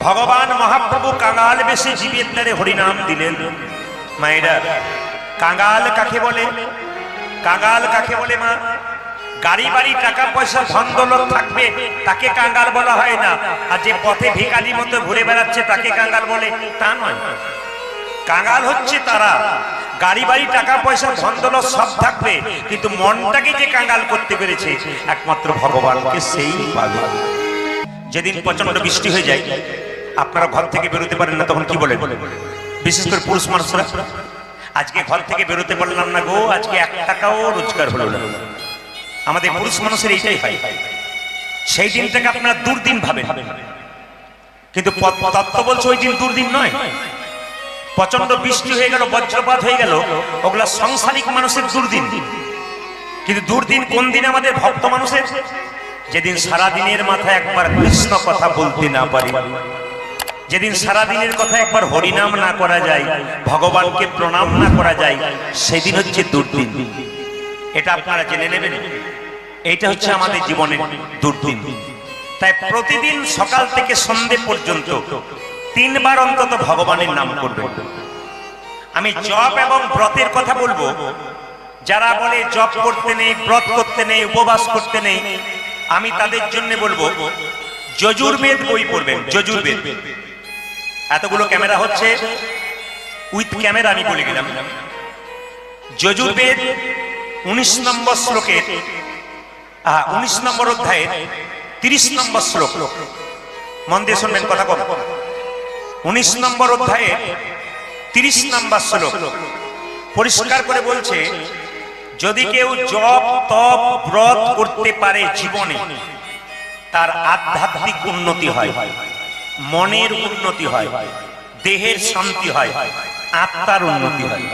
ভগবান মহাপ্রভু কাঙাল বেশে জীবের দ্বারে হরিনাম দিলেন। মায়েরা, কাঙাল কাকে বলে? কাঙাল কাকে বলে মা? গাড়ি বাড়ি টাকা পয়সা ধন দৌলত থাকবে তাকে কাঙাল বলা হয় না, আর যে পথে ভিখারির মতো ঘুরে বেড়াচ্ছে তাকে কাঙাল বলে তা নয়। কাঙাল হচ্ছে তারা গাড়ি বাড়ি টাকা পয়সা ধন দৌলত সব থাকবে, কিন্তু মনটাকে যে কাঙাল করতে পেরেছে একমাত্র ভগবানকে সেই পাবে। যেদিন প্রচন্ড বৃষ্টি হয়ে যায়, আপনারা ঘর থেকে বেরোতে পারেন না, তখন কি বলেন? বিশেষ করে পুরুষ মানুষরা, আজকে ঘর থেকে বেরোতে পারলাম না গো, আজকে 1 টাকাও রোজগার হলো না। আমাদের পুরুষ মানুষের এইটাই হয়। সেই দিনটাকে আপনারা দুর্দিন ভাবেন, কিন্তু তত্ত্ব বলছে ওই দিন দুর্দিন নয়। প্রচন্ড বৃষ্টি হয়ে গেল, বজ্রপাত হয়ে গেল, ওগুলা সংসারিক মানুষের দুর্দিন। কিন্তু দুর্দিন কোন দিন? আমাদের ভক্ত মানুষের। যেদিন সারা দিনের মাথায় একবার কৃষ্ণ কথা বলতে না পারি, যেদিন সারা দিনের কথা একবার হরিনাম না করা যায়, ভগবানকে প্রণাম না করা যায়, সেদিন হচ্ছে দুর্দিন। এটা আপনারা জেনে নেবেন, এইটা হচ্ছে আমাদের জীবনের দুর্দিন। তাই প্রতিদিন সকাল থেকে সন্ধে পর্যন্ত 3 বার অন্তত ভগবানের নাম করবেন। আমি জপ এবং ব্রতের কথা বলবো। যারা বলে জপ করতে নেই, ব্রত করতে নেই, উপবাস করতে নেই, আমি তাদের জন্য বলবো যজুর্বেদ বই পড়বেন। যজুর্বেদ, এতগুলো ক্যামেরা হচ্ছে, উইথ ক্যামেরা আমি বলে গেলাম। যজুর্বেদ 19 নম্বর শ্লোকের 19 নম্বর অধ্যায়ের 30 নম্বর শ্লোক, মন দিয়ে শুনবেন, কথা কম। 19 নম্বর অধ্যায়ে 30 নম্বর শ্লোক পরিষ্কার করে বলছে, যদি কেউ জপ তপ ব্রত করতে পারে জীবনে, তার আধ্যাত্মিক উন্নতি হয়, মনের উন্নতি হয়, দেহের শান্তি হয়, আত্মার উন্নতি হয়।